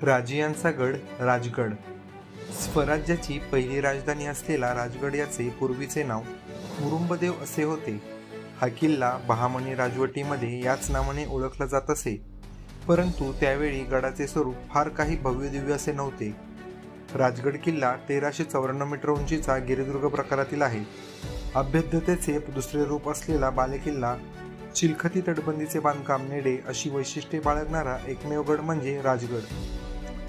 राजियांचा गड राजगड. स्वराज्याची पहिली राजधानी असलेला राजगड याचे पूर्वीचे नाव मुरुंबदेव असे होते. हा किल्ला बहामनी राजवटीमध्ये याच नावाने ओळखला जात असे, परंतु त्यावेळी गडाचे स्वरूप फार काही भव्यदिव्य असे नव्हते. राजगड किल्ला 1354 मीटर उंचीचा गिरिदुर्ग प्रकारातील आहे. अभेद्यतेचे दुसरे रूप असलेला बालेकिल्ला, चिलखती तटबंदीचे बांधकाम, नेडे अशी वैशिष्ट्ये बाळगणारा एकमेव गड म्हणजे राजगड.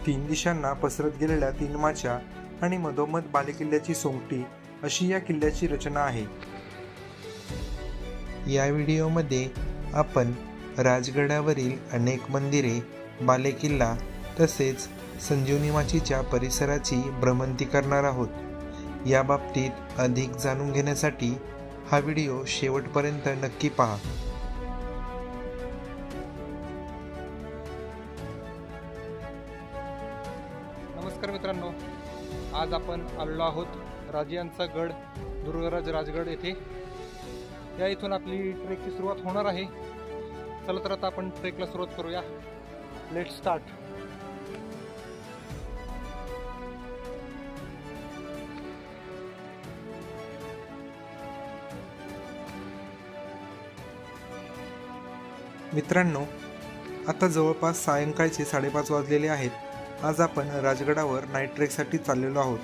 3 दिशांना पसरत गेलेल्या 3 माच्या आणि मधोमध बालेकिल्ल्याची सोंगटी अशी या किल्ल्याची रचना आहे. या व्हिडिओमध्ये आपण राजगडावरील अनेक मंदिरे, बालेकिल्ला तसेच संजीवनी माचीच्या परिसराची भ्रमंती करणार आहोत. या बाबतीत अधिक जाणून घेण्यासाठी हा व्हिडिओ शेवटपर्यंत नक्की पहा. नमस्कार मित्रांनो, आज आपण आलेलो आहोत राजियांचा गड दुर्गराज राजगड येथे. या इथून आपली ट्रेकची सुरुवात होणार आहे. चला तर आता आपण ट्रेकला सुरुवात करूया. Let's start. मित्रांनो, आता जवळपास सायंकाळचे 5:30 वाजलेले आहेत. आज आपण राजगडावर नाईट ट्रेकसाठी चाललेलो आहोत.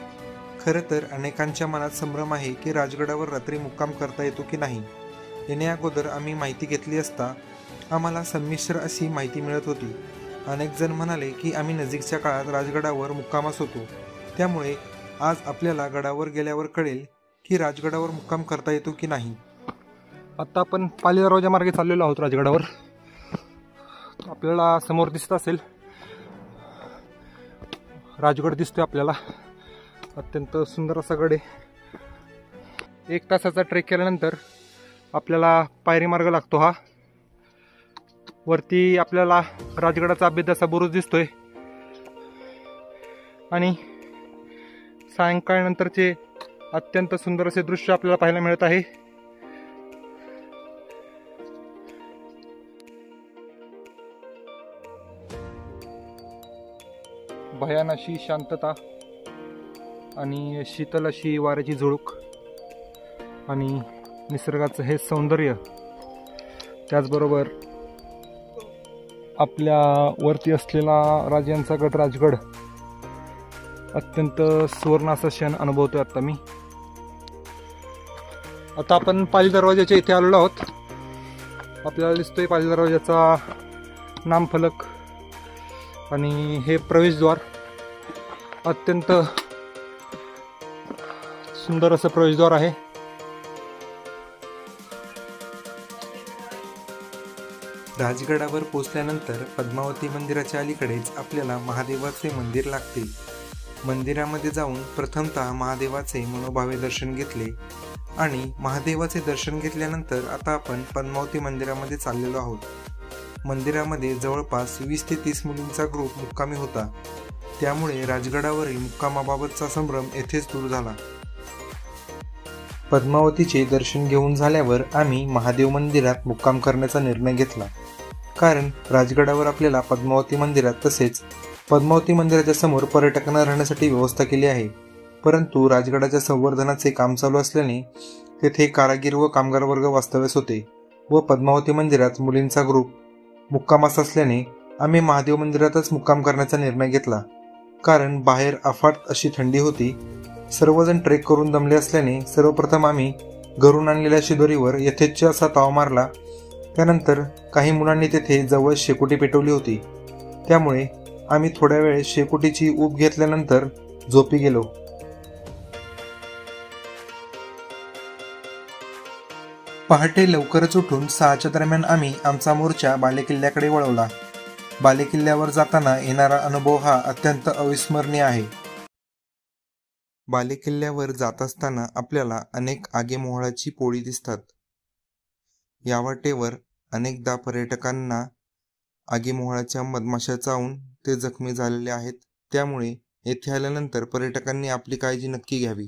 खरं तर अनेकांच्या मनात संभ्रम आहे की राजगडावर रात्री मुक्काम करता येतो की नाही. येण्या अगोदर आम्ही माहिती घेतली असता आम्हाला संमिश्र अशी माहिती मिळत होती. अनेक जण म्हणाले की आम्ही नजीकच्या काळात राजगडावर मुक्कामास होतो, त्यामुळे आज आपल्याला गडावर गेल्यावर कळेल की राजगडावर मुक्काम करता येतो की नाही. आता आपण पाली दरवाजा मार्गे चाललेलो आहोत राजगडावर. आपल्याला समोर दिसत असेल राजगड दिसतोय आपल्याला. अत्यंत सुंदर असा गड आहे. 1 तासाचा ट्रेक केल्यानंतर आपल्याला पायरी मार्ग लागतो. हा वरती आपल्याला राजगडाचा अभेद्याचा बुरुज दिसतोय आणि सायंकाळनंतरचे अत्यंत सुंदर असे दृश्य आपल्याला पाहायला मिळत आहे. भयान अशी शांतता आणि शीतल अशी वाऱ्याची झुळूक आणि निसर्गाचं हे सौंदर्य, त्याचबरोबर आपल्या वरती असलेला राजांचा गड राजगड, अत्यंत सुवर्ण असा क्षण अनुभवतोय आता मी. आता आपण पाली दरवाजाच्या इथे आलेलो आहोत. आपल्याला दिसतोय पाली दरवाजाचा नामफलक आणि हे प्रवेशद्वार. अत्यंत सुंदर असं प्रवेशद्वार आहे. राजगडावर पोहोचल्यानंतर पद्मावती मंदिराच्या अलीकडेच आपल्याला महादेवाचे मंदिर लागते. मंदिरामध्ये जाऊन प्रथमतः महादेवाचे मनोभावे दर्शन घेतले आणि महादेवाचे दर्शन घेतल्यानंतर आता आपण पद्मावती मंदिरामध्ये चाललेलो आहोत. मंदिरामध्ये जवळपास 20 ते 30 मुलींचा ग्रुप मुक्कामी होता, त्यामुळे राजगडावरील मुक्कामाबाबतचा संभ्रम येथेच दूर झाला. पद्मावतीचे दर्शन घेऊन झाल्यावर आम्ही महादेव मंदिरात मुक्काम करण्याचा निर्णय घेतला, कारण राजगडावर आपल्याला पद्मावती मंदिरात तसेच पद्मावती मंदिराच्या समोर पर्यटकांना राहण्यासाठी व्यवस्था केली आहे. परंतु राजगडाच्या संवर्धनाचे काम चालू असल्याने तेथे कारागीर व कामगार वर्ग वास्तव्यास होते व पद्मावती मंदिरात मुलींचा ग्रुप मुक्कामास असल्याने आम्ही महादेव मंदिरातच मुक्काम करण्याचा निर्णय घेतला. कारण बाहेर अफाट अशी थंडी होती. सर्वजण ट्रेक करून दमले असल्याने सर्वप्रथम आम्ही घरून आणलेल्या शिदोरीवर यथेच्छ असा ताव मारला. त्यानंतर काही मुलांनी तेथे जवळ शेकोटी पेटवली होती, त्यामुळे आम्ही थोड्या वेळ शेकोटीची ऊब घेतल्यानंतर झोपी गेलो. पहाटे लवकरच उठून 6च्या दरम्यान आम्ही आमचा मोर्चा बालेकिल्ल्याकडे वळवला. बालेकिल्ल्यावर जाताना येणारा अनुभव हा अत्यंत अविस्मरणीय आहे. बालेकिल्ल्यावर जात असताना आपल्याला अनेक आगेमोहळाची पोळी दिसतात. या वाटेवर अनेकदा पर्यटकांना आगेमोहळाच्या मधमाशा चावून ते जखमी झालेले आहेत, त्यामुळे येथे आल्यानंतर पर्यटकांनी आपली काळजी नक्की घ्यावी.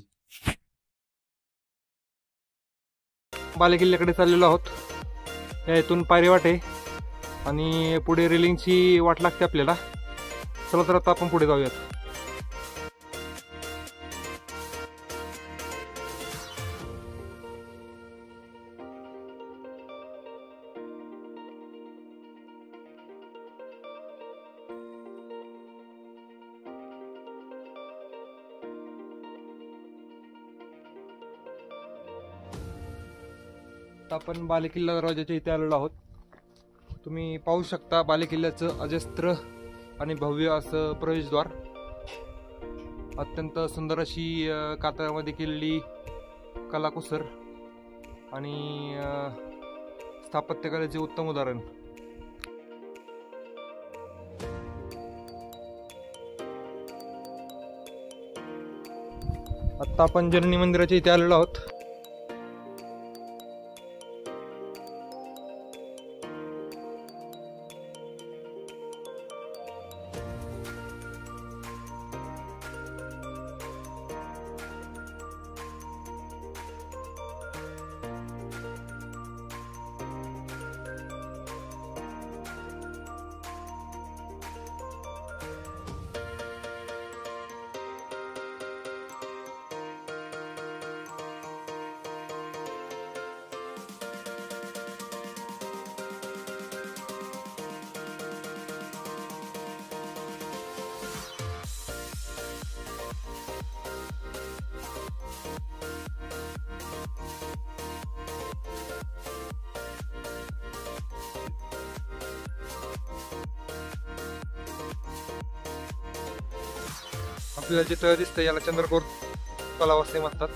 बालेकिल्ल्याकडे चाललेलो आहोत. या इथून पायरी वाट आहे आणि पुढे रेलिंगची वाट लागते आपल्याला. चला तर आता आपण पुढे जाऊयात. आपण बालेकिल्ला दरवाजाच्या इथे आलेलो आहोत. तुम्ही पाहू शकता बालेकिल्ल्याचं अजस्त्र आणि भव्य असं प्रवेशद्वार. अत्यंत सुंदर अशी कातळामध्ये केलेली कलाकुसर आणि स्थापत्यकलेचे उत्तम उदाहरण. आत्ता आपण जननी मंदिराच्या इथे आलेलो आहोत. आपल्याला जे तळ दिसतं याला चंद्रकोर तलाव असे म्हणतात.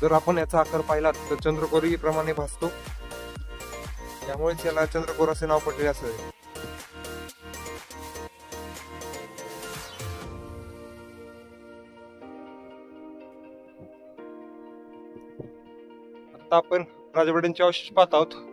जर आपण याचा आकार पाहिला तर चंद्रकोरी प्रमाणे भासतो, त्यामुळेच याला चंद्रकोर असे नाव पडले असावे. आता आपण राजवाड्यांचे अवशेष पाहत आहोत.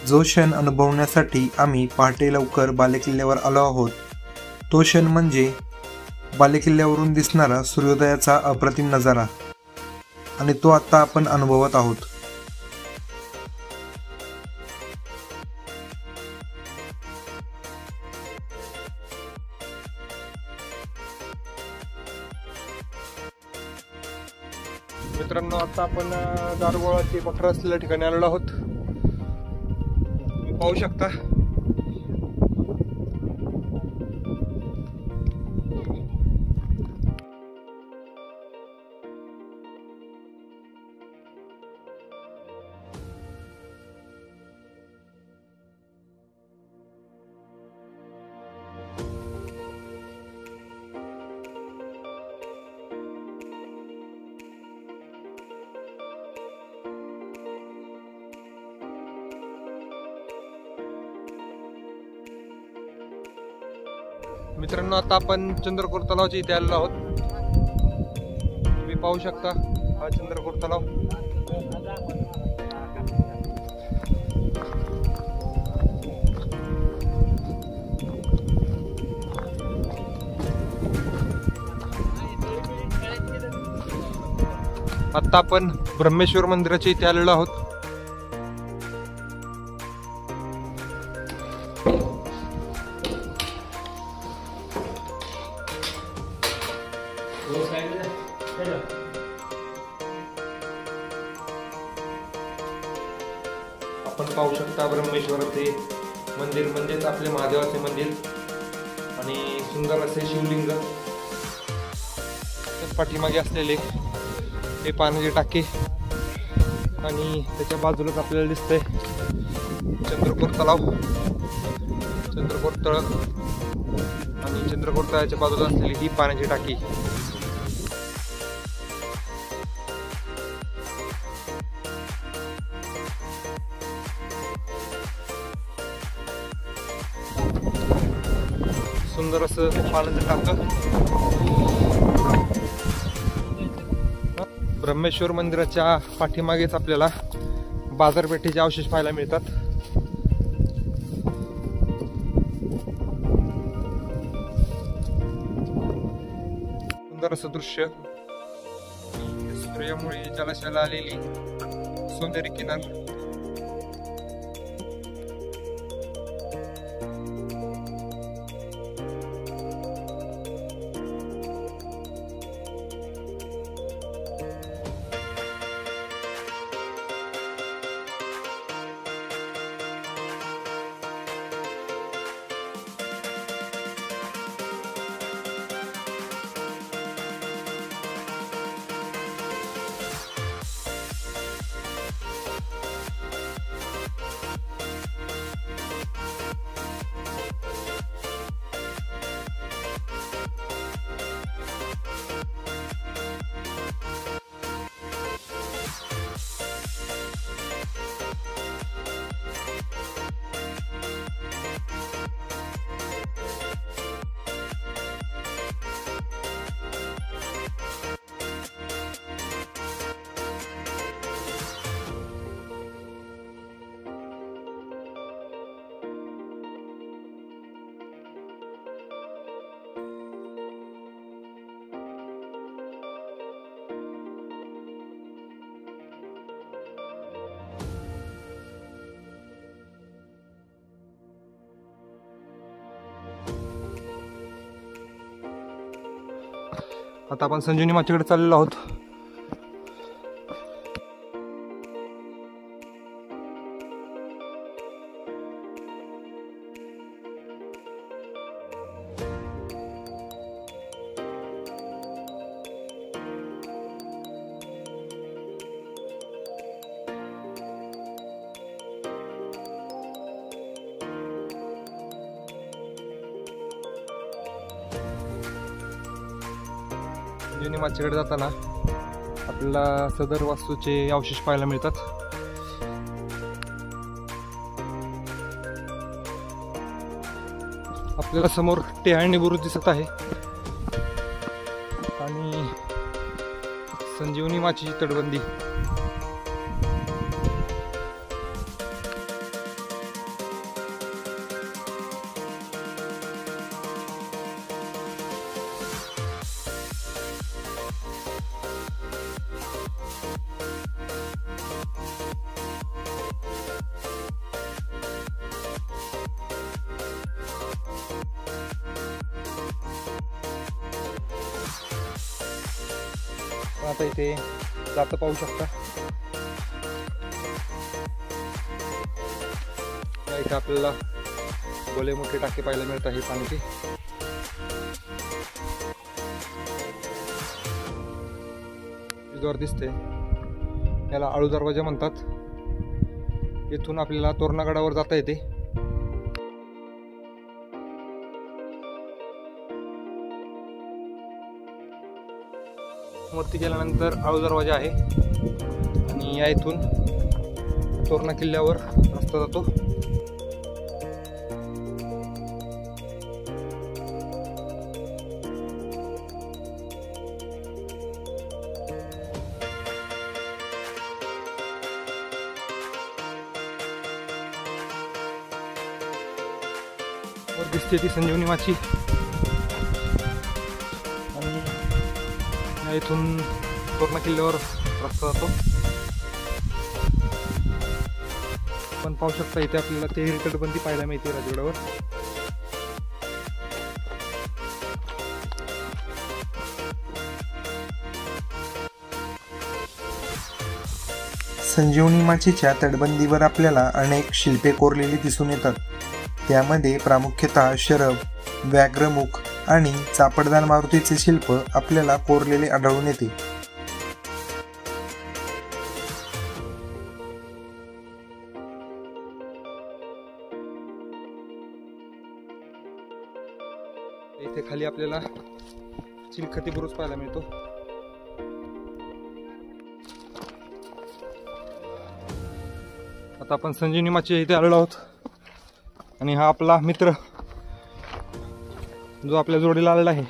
जो क्षण अनुभवण्यासाठी आम्ही पहाटे लवकर बालेकिल्ल्यावर आलो आहोत, तो क्षण म्हणजे बालेकिल्ल्यावरून दिसणारा सूर्योदयाचा अप्रतिम नजारा, आणि तो आता आपण अनुभवत आहोत. मित्रांनो, आता आपण दारुगोळाचे पठार असलेल्या ठिकाणी आलेलो आहोत. पाहू शकता मित्रांनो, आता आपण चंद्रकोर तलावाच्या इथे आलेलो आहोत. तुम्ही पाहू शकता हा चंद्रकोर तलाव. आता आपण ब्रह्मेश्वर मंदिराच्या इथे आलेलो आहोत. आपण पाहू शकता ब्रह्मेश्वराचे मंदिर म्हणजेच आपले महादेवाचे मंदिर आणि सुंदर असे शिवलिंग. पाठीमागे असलेले हे पाण्याचे टाके आणि त्याच्या बाजूलाच आपल्याला दिसतंय चंद्रकोर तलाव, चंद्रकोर तळ आणि चंद्रकोर तळ्याच्या बाजूला असलेली ही पाण्याची टाकी. सुंदर असं पाण्याचं टाकं. ब्रह्मेश्वर मंदिराच्या पाठीमागेच आपल्याला बाजारपेठेचे अवशेष पाहायला मिळतात. सुंदर असं दृश्य, सूर्यामुळे जलाशयाला आलेली सोनेरी किनार. आता आपण संजीवनी माचीकडे चाललेलो आहोत. संजीवनी माचीकडे जाताना आपल्याला सदर वास्तूचे अवशेष पाहायला मिळतात. आपल्याला समोर टेहाळणी बुरुज दिसत आहे आणि संजीवनी माचीची तटबंदी. आता इथे जातं पाहू शकता. इथे आपल्याला गोले मोठे टाके पाहायला मिळत आहे पाण्याचे. जोर दिसते, याला आळू दरवाजा म्हणतात. इथून आपल्याला तोरणागडावर जाता येते. वरती गेल्यानंतर आळू दरवाजा आहे आणि या इथून तोरणा किल्ल्यावर रस्ता जातो. वर दिसते ती संजीवनी माची आणि इथून तोरणा किल्ल्यावर रस्ता जातो. पण पाहू शकता इथे आपल्याला तेहरी तटबंदी पाहायला मिळते राजगडावर. संजीवनी माचीच्या तटबंदीवर आपल्याला अनेक शिल्पे कोरलेली दिसून येतात. त्यामध्ये प्रामुख्यतः शरभ, व्याघ्रमुख आणि चापडदान मारुतीचे शिल्प आपल्याला कोरलेले आढळून येते. इथे खाली आपल्याला चिलखती बुरुज पाहायला मिळतो. आता आपण संजीवनी माची इथे आलेलो आहोत आणि हा आपला मित्र जो आपल्या जोडीला आलेला आहे.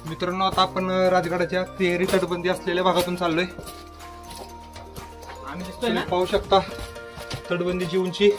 मित्रांनो, आता आपण राजगडाच्या तेरी तटबंदी असलेल्या भागातून चाललोय. तुम्ही पाहू शकता तटबंदीची उंची.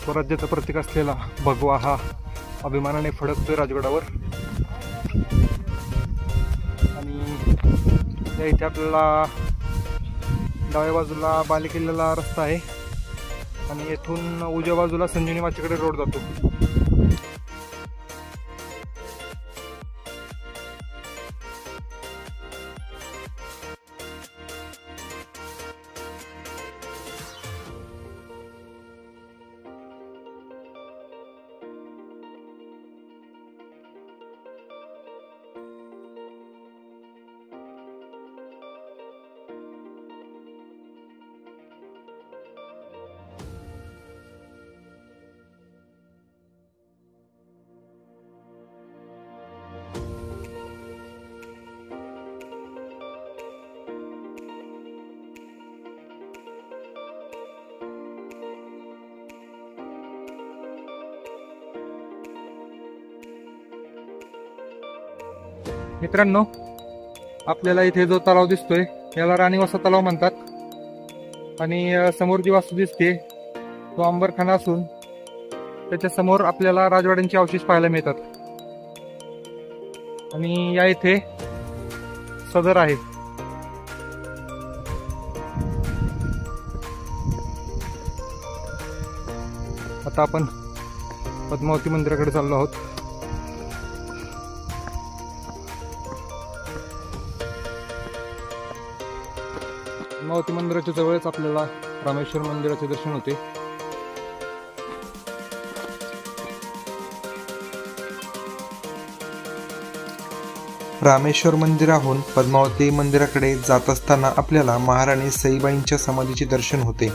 स्वराज्याचं प्रतीक असलेला भगवा हा अभिमानाने फडकतोय राजगडावर. आणि या इथे आपल्याला डाव्या बाजूला बालेकिल्ल्याला रस्ता आहे आणि येथून उजव्या बाजूला संजीवनी माचीकडे रोड जातो. मित्रांनो, आपल्याला इथे जो तलाव दिसतोय याला राणीवासा तलाव म्हणतात आणि समोर जी वास्तू दिसते तो अंबरखाना असून त्याच्या समोर आपल्याला राजवाड्यांचे अवशेष पाहायला मिळतात आणि या इथे सदर आहे. आता आपण पद्मावती मंदिराकडे चाललो आहोत. पद्मावती मंदिराच्या जवळच आपल्याला रामेश्वर मंदिराचे दर्शन होते. रामेश्वर मंदिराहून पद्मावती मंदिराकडे जात असताना आपल्याला महाराणी सईबाईंच्या समाधीचे दर्शन होते.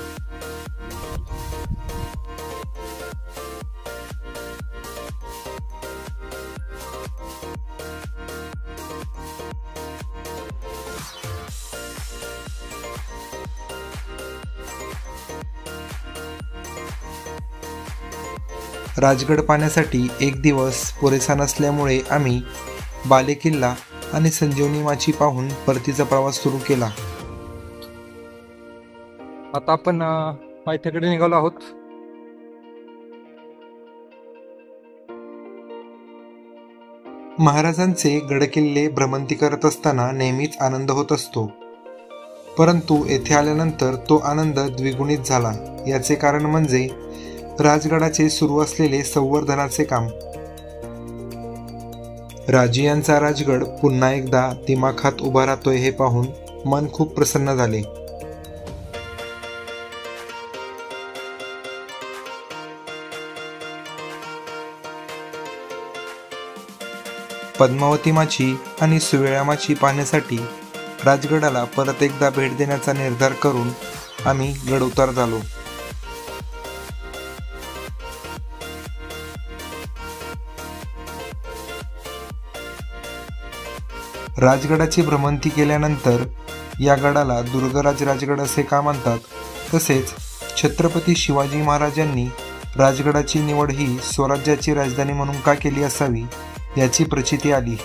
राजगड पाहण्यासाठी एक दिवस पुरेसा नसल्यामुळे आम्ही बालेकिल्ला आणि संजीवनी माची पाहून परतीचा प्रवास सुरू केला. आता आपण पायथ्याकडे निघालो आहोत. महाराजांचे गडकिल्ले भ्रमंती करत असताना नेहमीच आनंद होत असतो, परंतु येथे आल्यानंतर तो आनंद द्विगुणित झाला. याचे कारण म्हणजे राजगडाचे सुरू असलेले संवर्धनाचे काम. राजियांचा राजगड पुन्हा एकदा दिमाखात उभा राहतोय हे पाहून मन खूप प्रसन्न झाले. पद्मावती माची आणि सुवेळा माची पाहण्यासाठी राजगडाला परत एकदा भेट देण्याचा निर्धार करून आम्ही गडउतार झालो. राजगडाची भ्रमंती केल्यानंतर या गडाला दुर्गराज राजगड असे का म्हणतात, तसेच छत्रपती शिवाजी महाराजांनी राजगडाची निवड ही स्वराज्याची राजधानी म्हणून का केली असावी याची प्रचिती आली.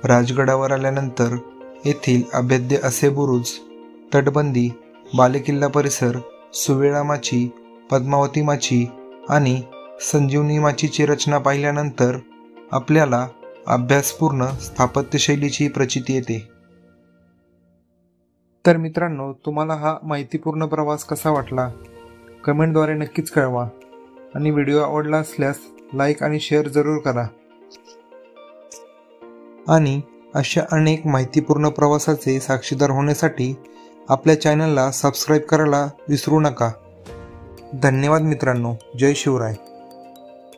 राजगडावर आल्यानंतर येथील अभेद्य असे बुरुज, तटबंदी, बालेकिल्ला परिसर, सुवेळा माची, पद्मावती माची आणि संजीवनी माचीची रचना पाहिल्यानंतर आपल्याला अभ्यासपूर्ण स्थापत्यशैलीची प्रचिती येते. तर मित्रांनो, तुम्हाला हा माहितीपूर्ण प्रवास कसा वाटला कमेंटद्वारे नक्कीच कळवा आणि व्हिडिओ आवडला असल्यास लाईक आणि शेअर जरूर करा. आणि अशा अनेक माहितीपूर्ण प्रवासाचे साक्षीदार होण्यासाठी आपल्या चॅनलला सबस्क्राईब करायला विसरू नका. धन्यवाद मित्रांनो. जय शिवराय.